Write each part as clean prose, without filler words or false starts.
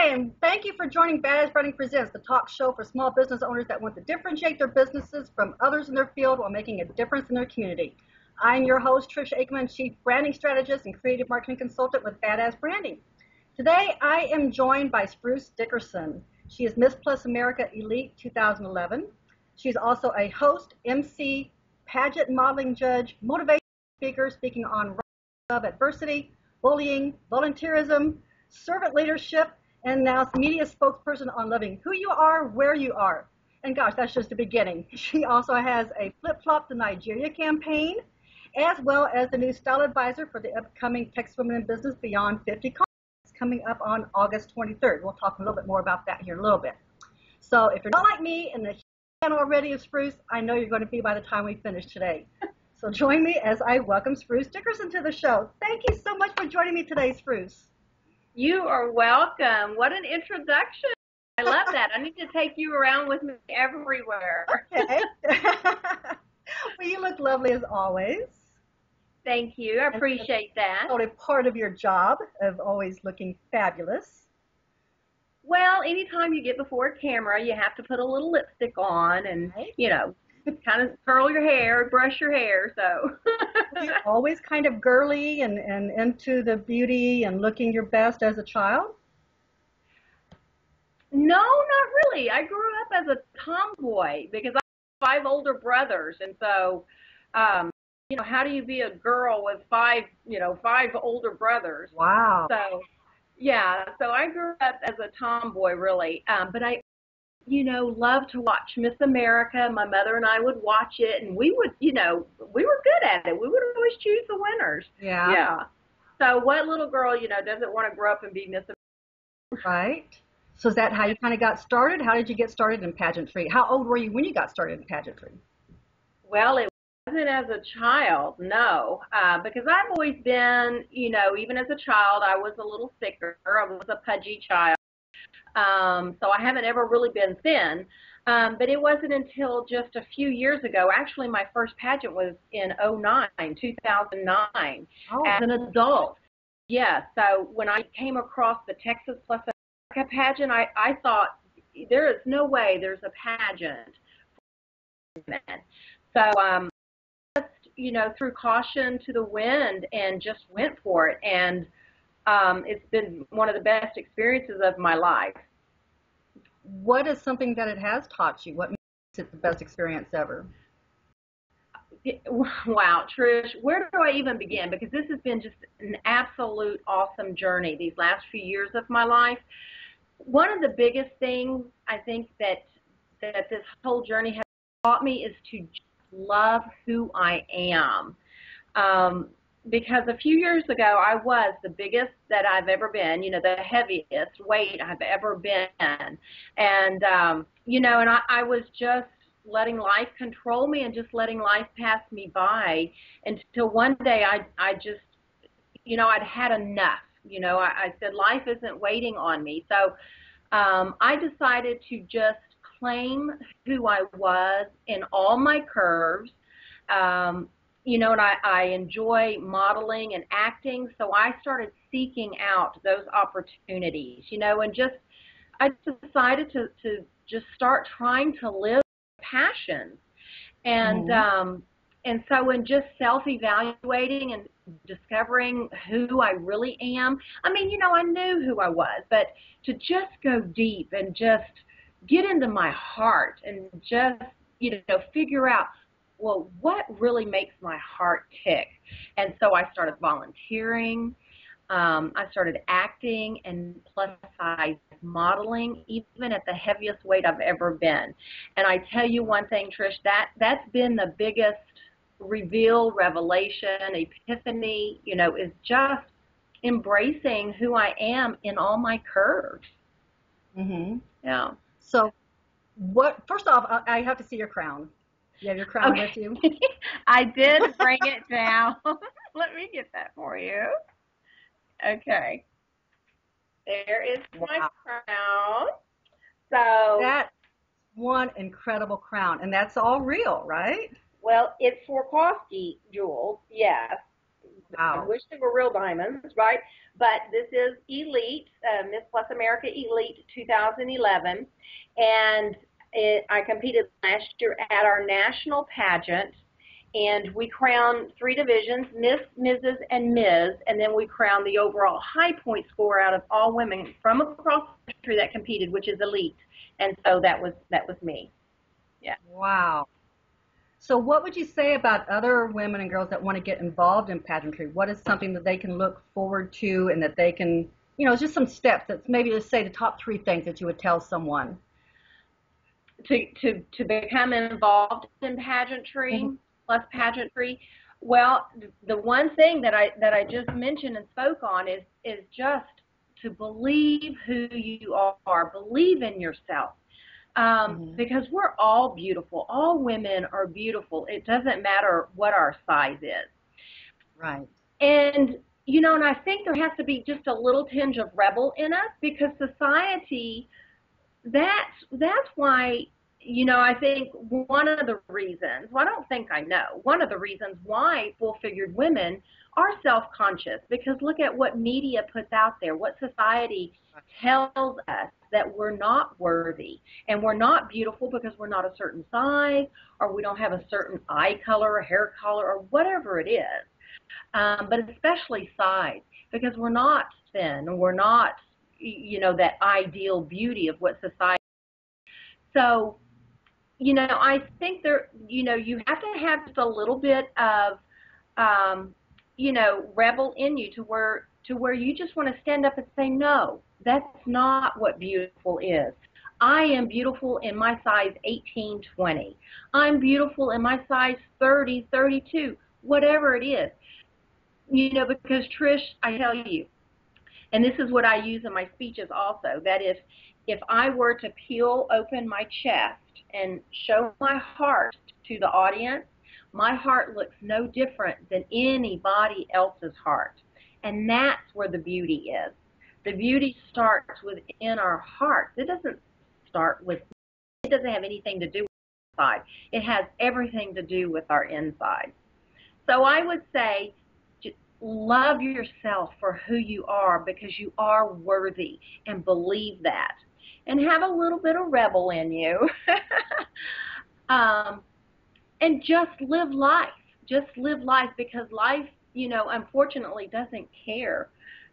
Hi, and thank you for joining Badass Branding Presents, the talk show for small business owners that want to differentiate their businesses from others in their field while making a difference in their community. I'm your host, Trisha Aikman, Chief Branding Strategist and Creative Marketing Consultant with Badass Branding. Today, I am joined by Spruce Dickerson. She is Miss Plus America Elite 2011. She's also a host, MC, pageant modeling judge, motivational speaker, speaking on of adversity, bullying, volunteerism, servant leadership, and now media spokesperson on loving who you are, where you are. And gosh, that's just the beginning. She also has a Flip Flop to Nigeria campaign, as well as the new style advisor for the upcoming Texas Women in Business Beyond 50 conference coming up on August 23rd. We'll talk a little bit more about that here in a little bit. So if you're not like me and the fan already of Spruce, I know you're going to be by the time we finish today. So join me as I welcome Spruce Dickerson to the show. Thank you so much for joining me today, Spruce. You are welcome. What an introduction. I love that. I need to take you around with me everywhere. Okay. Well, you look lovely as always. Thank you. I appreciate that. Totally part of your job of always looking fabulous. Well, anytime you get before a camera, you have to put a little lipstick on and, you know, kind of curl your hair, brush your hair, so. You're always kind of girly and into the beauty and looking your best as a child? No, not really. I grew up as a tomboy because I have 5 older brothers, and so, you know, how do you be a girl with 5 older brothers? Wow. So, yeah, so I grew up as a tomboy, really, but I love to watch Miss America. My mother and I would watch it, and we would, we were good at it. We would always choose the winners. Yeah. Yeah. So what little girl, doesn't want to grow up and be Miss America? Right. So is that how you kind of got started? How did you get started in pageantry? How old were you when you got started in pageantry? Well, it wasn't as a child, no, because I've always been, even as a child, I was a little thicker. I was a pudgy child. So I haven't ever really been thin, but it wasn't until just a few years ago. Actually, my first pageant was in 2009, as an adult. Yeah, so when I came across the Texas Plus America pageant, I thought, there is no way there's a pageant for men. So just, threw caution to the wind and just went for it. And it's been one of the best experiences of my life. What is something that it has taught you? What makes it the best experience ever? Wow, Trish, where do I even begin? Because this has been just an absolute awesome journey these last few years of my life. One of the biggest things I think that this whole journey has taught me is to just love who I am. Because a few years ago, I was the biggest that I've ever been, the heaviest weight I've ever been. And, and I was just letting life control me and just letting life pass me by until one day I just, I'd had enough. I said, life isn't waiting on me. So I decided to just claim who I was in all my curves. And I enjoy modeling and acting, so I started seeking out those opportunities, and I decided to just start trying to live passions. And and so in just self-evaluating and discovering who I really am, I knew who I was, but to just go deep and just get into my heart and just, figure out, well, what really makes my heart tick? And so I started volunteering, I started acting, and plus size modeling, even at the heaviest weight I've ever been. And I tell you one thing, Trish, that's been the biggest revelation, epiphany, is just embracing who I am in all my curves. Mm-hmm. Yeah. So first off, I have to see your crown. You have your crown with you? I did bring it down. Let me get that for you. Okay. There is my crown. So that's one incredible crown, and that's all real, right? Well, it's Swarovski jewels, yes. I Wow. wish they were real diamonds, right? But this is Elite, Miss Plus America Elite 2011. And I competed last year at our national pageant. And we crowned three divisions, Miss, Mrs., and Ms., and then we crowned the overall high point score out of all women from across the country that competed, which is elite. And so that was me. Yeah. Wow. So what would you say about other women and girls that want to get involved in pageantry? What is something that they can look forward to and that they can, just some steps that's maybe to say the top three things that you would tell someone? To become involved in pageantry, Mm-hmm. plus pageantry, well, the one thing that I just mentioned and spoke on is just to believe who you are, believe in yourself. Because we're all beautiful. All women are beautiful. It doesn't matter what our size is. Right. And, and I think there has to be just a little tinge of rebel in us because society, that's why, I think one of the reasons, well, I don't think I know, one of the reasons why full-figured women are self-conscious, because look at what media puts out there, what society tells us that we're not worthy and we're not beautiful because we're not a certain size or we don't have a certain eye color or hair color or whatever it is. But especially size, because we're not thin, we're not, that ideal beauty of what society. So, I think there, you have to have just a little bit of, rebel in you to where you just want to stand up and say, no, that's not what beautiful is. I am beautiful in my size 18, 20. I'm beautiful in my size 30, 32, whatever it is. Because Trish, I tell you, and this is what I use in my speeches also, that if I were to peel open my chest and show my heart to the audience, my heart looks no different than anybody else's heart. And that's where the beauty is. The beauty starts within our heart. It doesn't it doesn't have anything to do with outside. It has everything to do with our inside. So I would say, love yourself for who you are because you are worthy, and believe that. And have a little bit of rebel in you. And just live life. Just live life because life, unfortunately doesn't care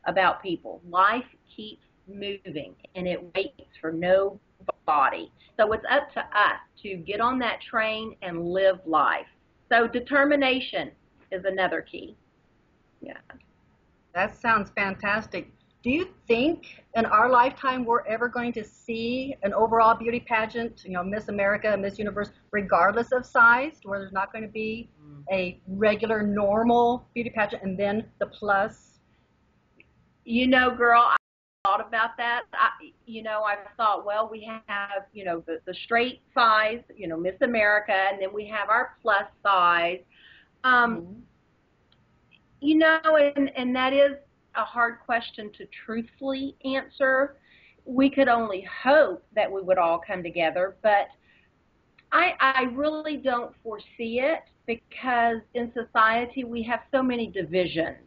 about people. Life keeps moving and it waits for nobody. So it's up to us to get on that train and live life. So determination is another key. Yeah. That sounds fantastic. Do you think in our lifetime we're ever going to see an overall beauty pageant, Miss America, Miss Universe, regardless of size, where there's not going to be a regular, normal beauty pageant and then the plus? Girl, I thought about that. I thought, well, we have, the straight size, Miss America, and then we have our plus size. And that is a hard question to truthfully answer. We could only hope that we would all come together, but I really don't foresee it because in society we have so many divisions.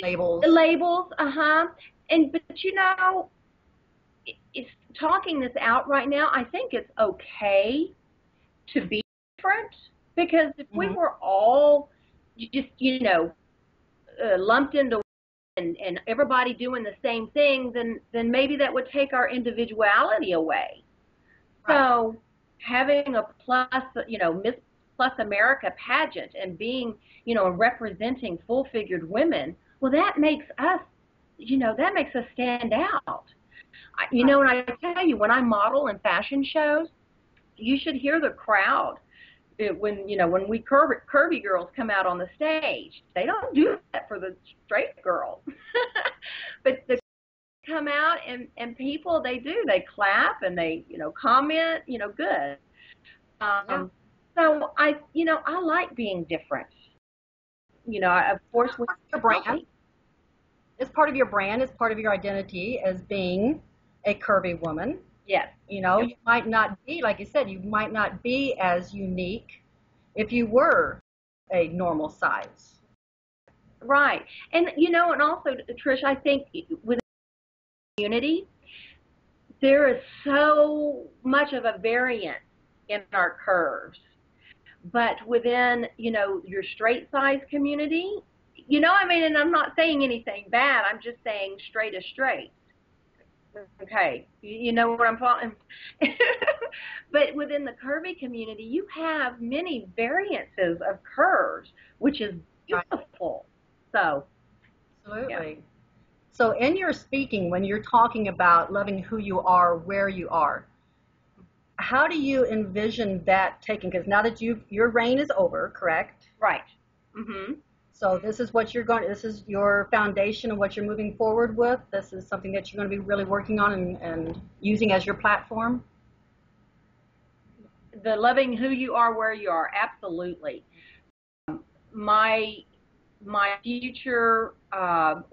Labels. Labels, but it's talking this out right now. I think it's okay to be different because if we were all just, lumped into and everybody doing the same thing, then maybe that would take our individuality away. Right. So having a plus, Miss Plus America pageant and being, representing full-figured women, well, that makes us, stand out. And I tell you, when I model in fashion shows, you should hear the crowd. When we curvy girls come out on the stage, they don't do that for the straight girls. But the come out and people, they clap and they, comment, good. So I like being different. Of course, your brand. It's part of your brand. It's part of your identity as being a curvy woman. Yes. You might not be, like you said, you might not be as unique if you were a normal size. Right. And, you know, and also, Trish, I think within the community, there is so much of a variance in our curves. But within, you know, your straight size community, you know, I mean, and I'm not saying anything bad, I'm just saying straight is straight. Okay, you know what I'm talking. But within the curvy community, you have many variances of curves, which is beautiful. So, Absolutely. yeah. So in your speaking, when you're talking about loving who you are, where you are, how do you envision that taking? Because now that your reign is over, correct? Right. Mhm. So this is what you're going. This is your foundation of what you're moving forward with. This is something that you're going to be really working on and using as your platform. The loving who you are, where you are, absolutely. My my future,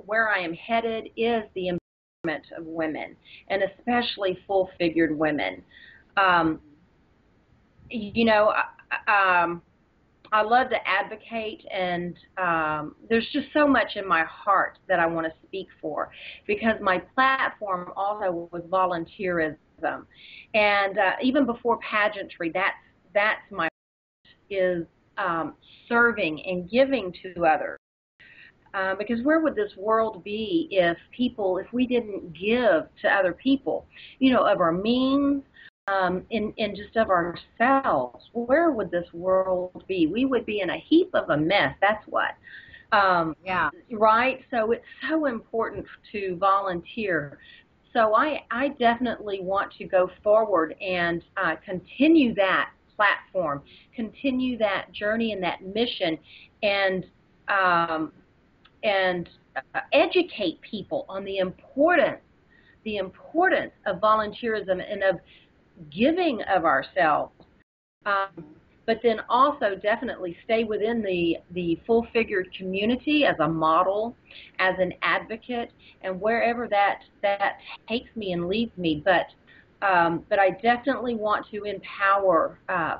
where I am headed, is the empowerment of women, and especially full-figured women. Um, you know, I love to advocate, and there's just so much in my heart that I want to speak for, because my platform also was volunteerism, and even before pageantry, that's my is serving and giving to others. Because where would this world be if we didn't give to other people, you know, of our means, and just of ourselves? Where would this world be? We would be in a heap of a mess. That's what. Yeah. Right? So it's so important to volunteer. So I definitely want to go forward and continue that platform, continue that journey and that mission, and um, and educate people on the importance of volunteerism and of giving of ourselves. Um, but then also definitely stay within the full-figured community as a model, as an advocate, and wherever that takes me and leads me. But I definitely want to empower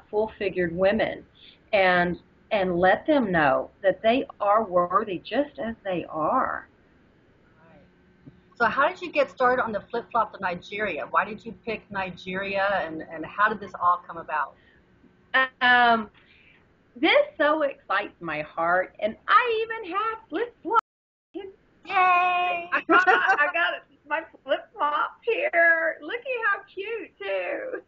full-figured women and and let them know that they are worthy just as they are. So how did you get started on the flip-flop to Nigeria? Why did you pick Nigeria, and how did this all come about? Um, this so excites my heart, and I even have flip flops. Yay! I got my flip flops here. Looky how cute too.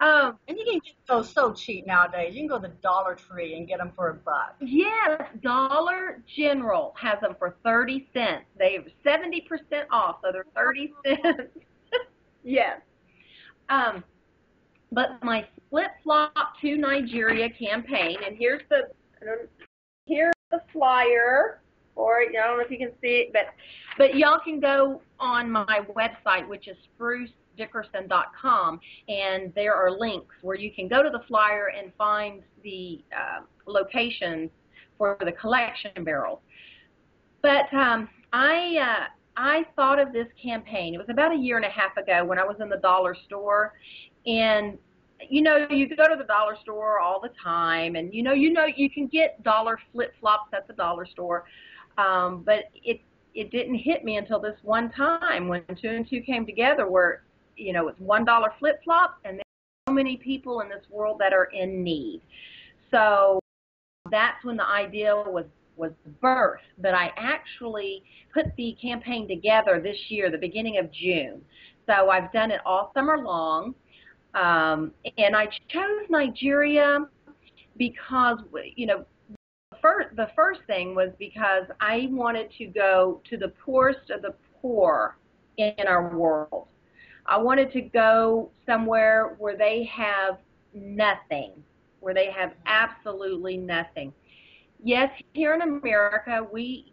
And you can get those so cheap nowadays. You can go to the Dollar Tree and get them for $1. Yes, Dollar General has them for 30 cents. They have 70% off, so they're 30 cents. Yes. Um, but my flip flop to Nigeria campaign, and here's the flyer. Or I don't know if you can see it, but y'all can go on my website, which is sprucedickerson.com, and there are links where you can go to the flyer and find the locations for the collection barrels. But I thought of this campaign. It was about a year and a half ago when I was in the dollar store, and you know, you go to the dollar store all the time, and you know you can get dollar flip flops at the dollar store, but it didn't hit me until this one time when two and two came together, where you know it's $1 flip flops, and there's so many people in this world that are in need. So that's when the idea was birthed. But I actually put the campaign together this year, the beginning of June. So I've done it all summer long. And I chose Nigeria because, you know, the first thing was because I wanted to go to the poorest of the poor in our world. I wanted to go somewhere where they have nothing, where they have absolutely nothing. Yes, here in America, we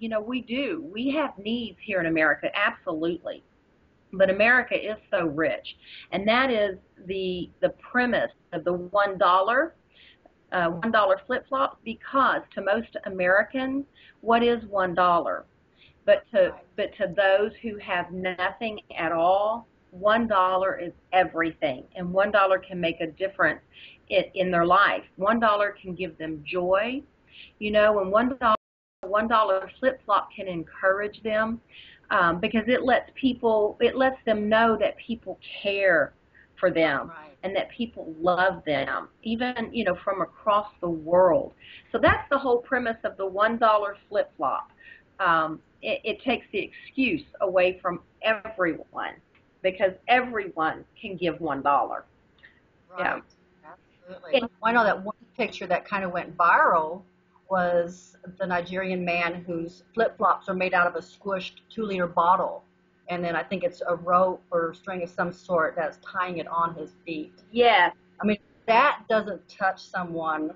have needs here in America, absolutely. But America is so rich, and that is the premise of the $1 flip flop. Because to most Americans, what is $1? But to those who have nothing at all, $1 is everything, and $1 can make a difference in their life. $1 can give them joy, you know, and $1 $1 flip-flop can encourage them, because it lets them know that people care for them, Right. and that people love them, even, from across the world. So that's the whole premise of the $1 flip-flop. It takes the excuse away from everyone, because everyone can give $1. Right. Yeah. Absolutely. Well, I know that one picture that kind of went viral was the Nigerian man whose flip-flops are made out of a squished 2-liter bottle. And then I think it's a rope or string of some sort that's tying it on his feet. Yes. I mean, that doesn't touch someone to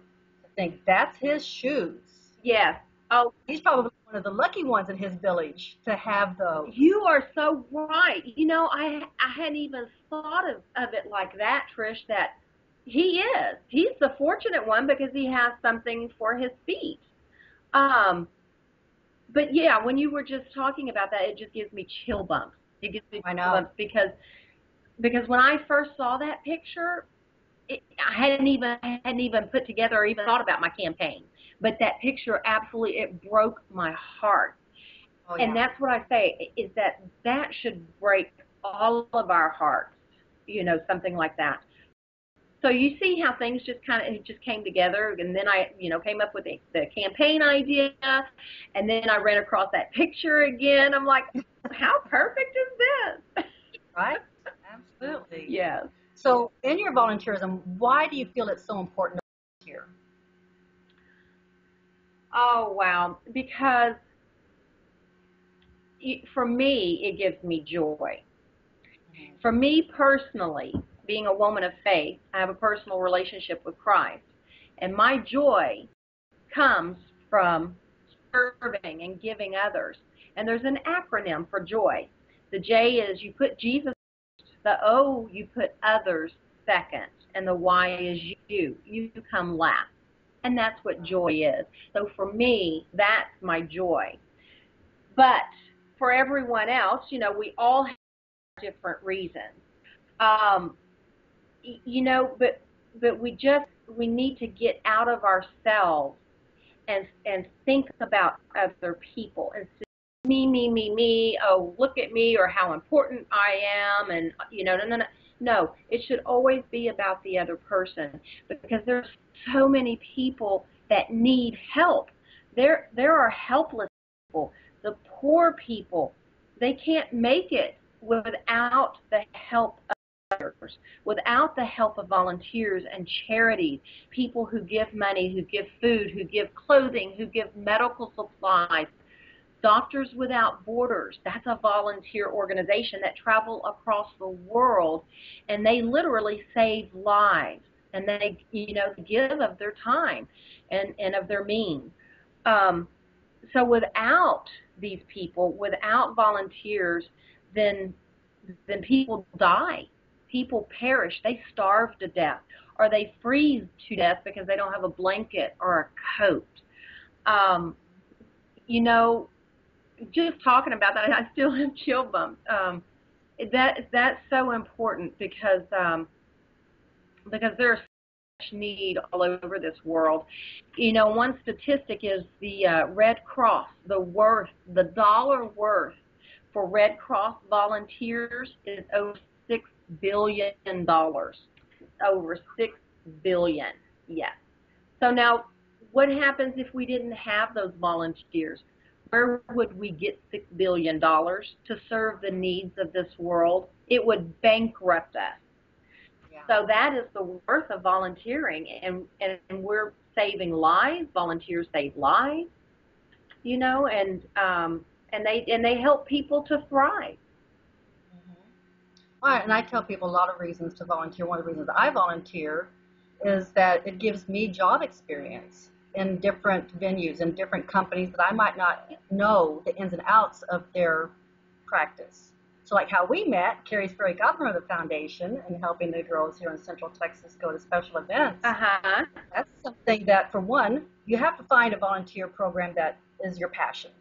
think that's his shoes. Yes. Oh, He's probably one of the lucky ones in his village to have those. you are so right. I hadn't even thought of it like that, Trish, that he's the fortunate one because he has something for his feet. But yeah, when you were just talking about that, it just gives me chill bumps. It gives me I chill know. bumps because when I first saw that picture, I hadn't even put together or even thought about my campaign. But that picture absolutely, it broke my heart. Oh, yeah. And that's what I say, is that should break all of our hearts, something like that. So you see how things just came together, and then I, came up with the campaign idea, and then I ran across that picture again. I'm like, how perfect is this? Right? Absolutely. Yes. So in your volunteerism, why do you feel it's so important to volunteer? Oh, wow. Because for me, it gives me joy. For me personally, being a woman of faith, I have a personal relationship with Christ. And my joy comes from serving and giving others. And there's an acronym for joy. The J is you put Jesus first. The O, you put others second. And the Y is you. You come last. And that's what joy is. So for me, that's my joy. But for everyone else, we all have different reasons. But we need to get out of ourselves and think about other people and say, me, oh, look at me, or how important I am, and no. No, it should always be about the other person, because there's so many people that need help. There are helpless people, the poor people. They can't make it without the help of others, without the help of volunteers and charities, people who give money, who give food, who give clothing, who give medical supplies. Doctors Without Borders, that's a volunteer organization that travel across the world, and they literally save lives, and they, give of their time and of their means. So without these people, without volunteers, then people die. People perish. They starve to death, or they freeze to death because they don't have a blanket or a coat. Just talking about that, I still have chill bumps. That's so important because there's such need all over this world. One statistic is the Red Cross, the dollar worth for Red Cross volunteers is over $6 billion. Over $6 billion, yes. So now, what happens if we didn't have those volunteers? Where would we get $6 billion to serve the needs of this world? It would bankrupt us. Yeah. So that is the worth of volunteering, and we're saving lives. Volunteers save lives, and they help people to thrive. Well, and I tell people a lot of reasons to volunteer. One of the reasons I volunteer is that it gives me job experience in different venues and different companies that I might not know the ins and outs of their practice. So like how we met, Carrie Sperry Godmother Foundation, and helping the girls here in Central Texas go to special events. Uh-huh. That's something that, for one, you have to find a volunteer program that is your passion.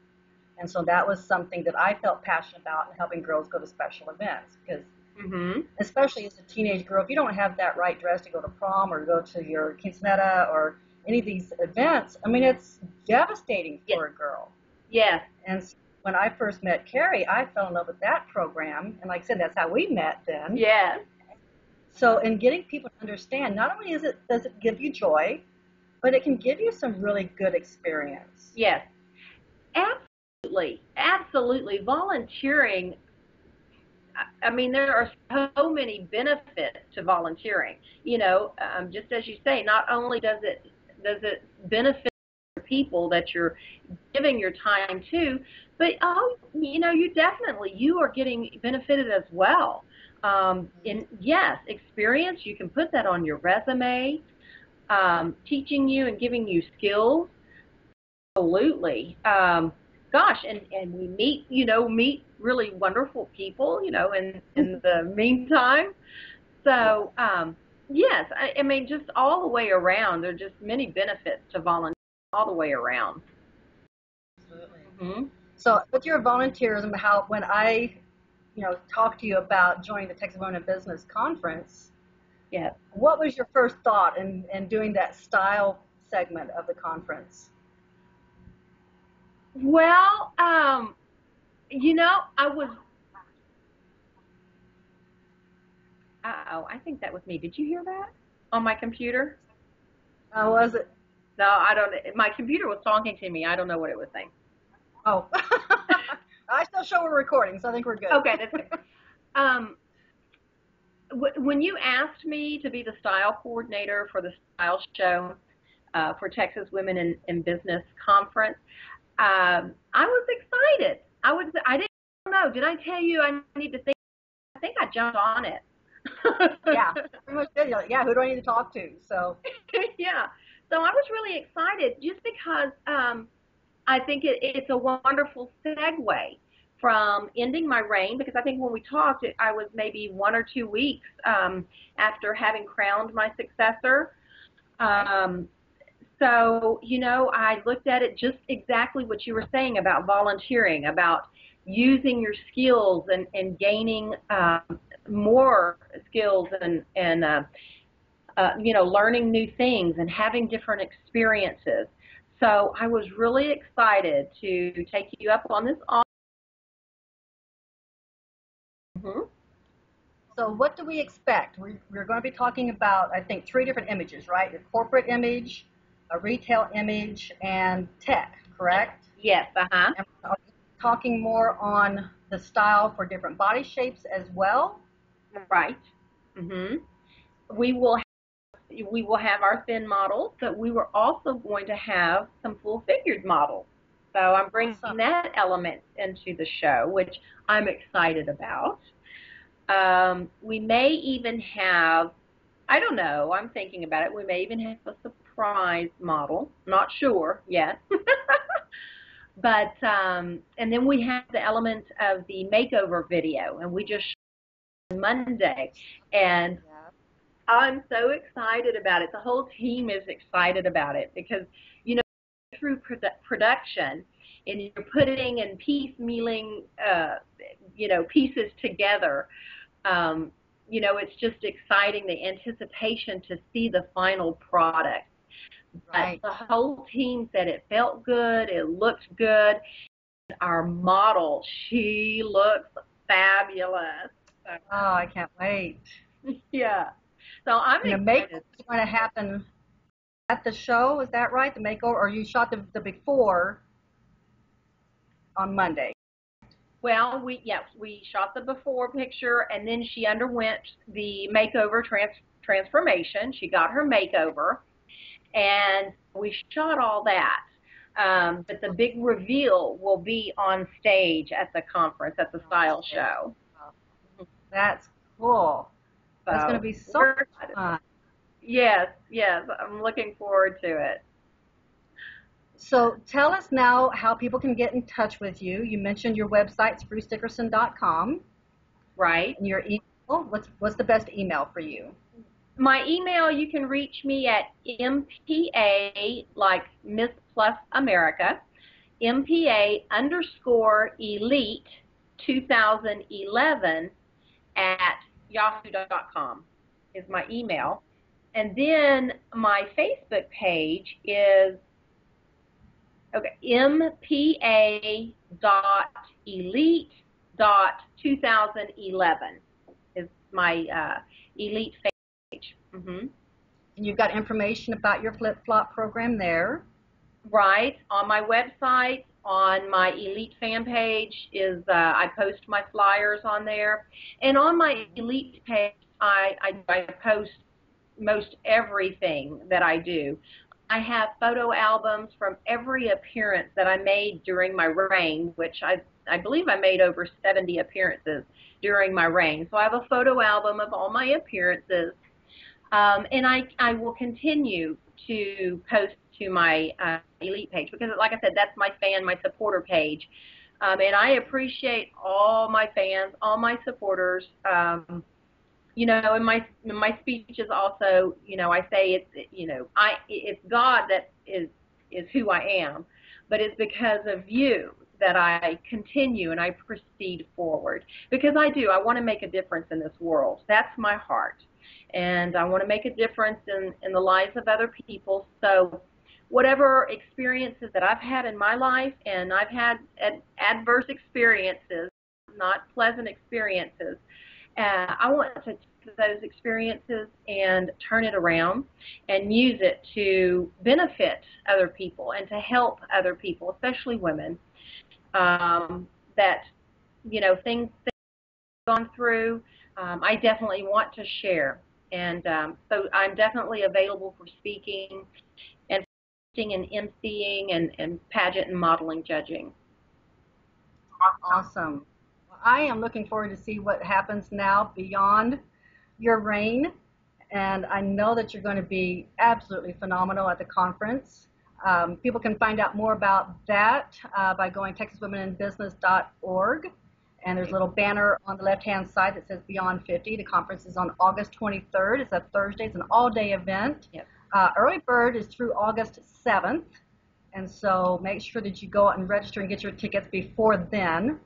And so that was something that I felt passionate about in helping girls go to special events, because especially as a teenage girl, if you don't have that right dress to go to prom or go to your quinceanera or any of these events, I mean, it's devastating Yes. for a girl. Yes. And when I first met Carrie, I fell in love with that program. And like I said, that's how we met then. Yes. So in getting people to understand, not only does it give you joy, but it can give you some really good experience. Yes. Absolutely. Absolutely. Volunteering, I mean, there are so many benefits to volunteering. You know, just as you say, not only does it benefit people that you're giving your time to, but you know, you are getting benefited as well. Yes, experience, you can put that on your resume, teaching you and giving you skills. Absolutely. Gosh, and we meet really wonderful people, in the meantime. So, yes, I mean, just all the way around, there are just many benefits to volunteering all the way around. Absolutely. Mm-hmm. So with your volunteerism, when I, talked to you about joining the Texas Women in Business Conference, Yeah. what was your first thought in doing that style segment of the conference? Well, I was. I think that was me. Did you hear that on my computer? Was it? No, I don't. My computer was talking to me. I don't know what it was saying. Oh, I still show we're recording, so I think we're good. Okay, that's good. When you asked me to be the style coordinator for the style show for Texas Women in Business Conference, I was excited. I didn't know. Did I tell you I need to think? I think I jumped on it. Yeah, pretty much did. Yeah, who do I need to talk to? So. Yeah. So I was really excited just because I think it's a wonderful segue from ending my reign, because I think when we talked, I was maybe 1 or 2 weeks after having crowned my successor. So, I looked at it just exactly what you were saying about volunteering, about using your skills and gaining more skills and learning new things and having different experiences. So I was really excited to take you up on this offer. Mm-hmm. So what do we expect? We're going to be talking about, I think, 3 different images, right? Your corporate image, a retail image, and tech, correct? Yes, uh-huh. And we're talking more on the style for different body shapes as well. Right. Mm-hmm. We will have our thin models, but we were also going to have some full-figured models. So I'm bringing that element into the show, which I'm excited about. We may even have, I don't know, I'm thinking about it, we may even have a surprise model. Not sure yet. But, and then we have the element of the makeover video, and we just showed on Monday. And I'm so excited about it. The whole team is excited about it because, through production, and you're putting and piecemealing, pieces together. It's just exciting, the anticipation to see the final product. Right. But the whole team said it felt good, it looked good. Our model, she looks fabulous. Oh, I can't wait. Yeah. So I'm excited. The makeover is going to happen at the show, is that right? The makeover, or you shot the before on Monday? Well, we shot the before picture, and then she underwent the makeover transformation. She got her makeover, and we shot all that. But the big reveal will be on stage at the conference, at the style show. That's cool. So that's going to be so fun. Yes, I'm looking forward to it. So tell us now how people can get in touch with you. You mentioned your website, sprucedickerson.com. Right. And your email, what's the best email for you? My email, you can reach me at MPA, like Miss Plus America, MPA_elite 2011 at yahoo.com is my email. And then my Facebook page is Okay, mpa.elite.2011 is my elite page. And you've got information about your flip-flop program there. Right. On my website, on my Elite fan page, I post my flyers on there. And on my Elite page, I post most everything that I do. I have photo albums from every appearance that I made during my reign, which I believe I made over 70 appearances during my reign. So I have a photo album of all my appearances. And I will continue to post to my Elite page because, like I said, that's my fan, my supporter page. And I appreciate all my fans, all my supporters. You know, in my speeches also, you know, I say it's God that is who I am, but it's because of you that I continue and I proceed forward because I want to make a difference in this world. That's my heart. And I want to make a difference in the lives of other people. So whatever experiences that I've had in my life, and I've had adverse experiences, not pleasant experiences, I want to take those experiences and turn it around and use it to benefit other people and to help other people, especially women, that, you know, things they've gone through. I definitely want to share. And so I'm definitely available for speaking and emceeing and pageant and modeling judging. Awesome. Well, I am looking forward to see what happens now beyond your reign. And I know that you're going to be absolutely phenomenal at the conference. People can find out more about that by going TexasWomenInBusiness.org. And there's a little banner on the left-hand side that says Beyond 50. The conference is on August 23rd. It's a Thursday. It's an all-day event. Yep. Early bird is through August 7th. And so make sure that you go out and register and get your tickets before then.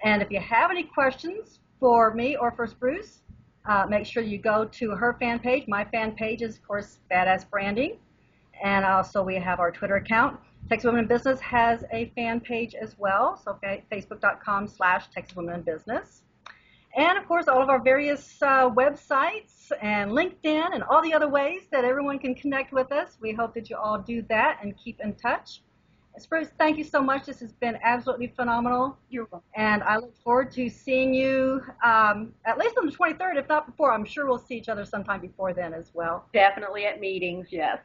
And if you have any questions for me or for Spruce, make sure you go to her fan page. My fan page is, of course, Badass Branding. And also we have our Twitter account. Texas Women in Business has a fan page as well, so facebook.com/TexasWomenInBusiness. And, of course, all of our various websites and LinkedIn and all the other ways that everyone can connect with us. We hope that you all do that and keep in touch. Spruce, thank you so much. This has been absolutely phenomenal. You're welcome. And I look forward to seeing you at least on the 23rd, if not before. I'm sure we'll see each other sometime before then as well. Definitely at meetings, yes.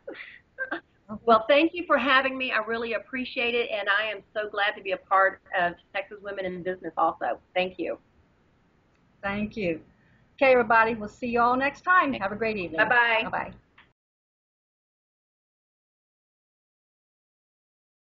Well, thank you for having me. I really appreciate it, and I am so glad to be a part of Texas Women in Business also. Thank you. Thank you. Okay, everybody, we'll see you all next time. Have a great evening. Bye-bye. Bye-bye.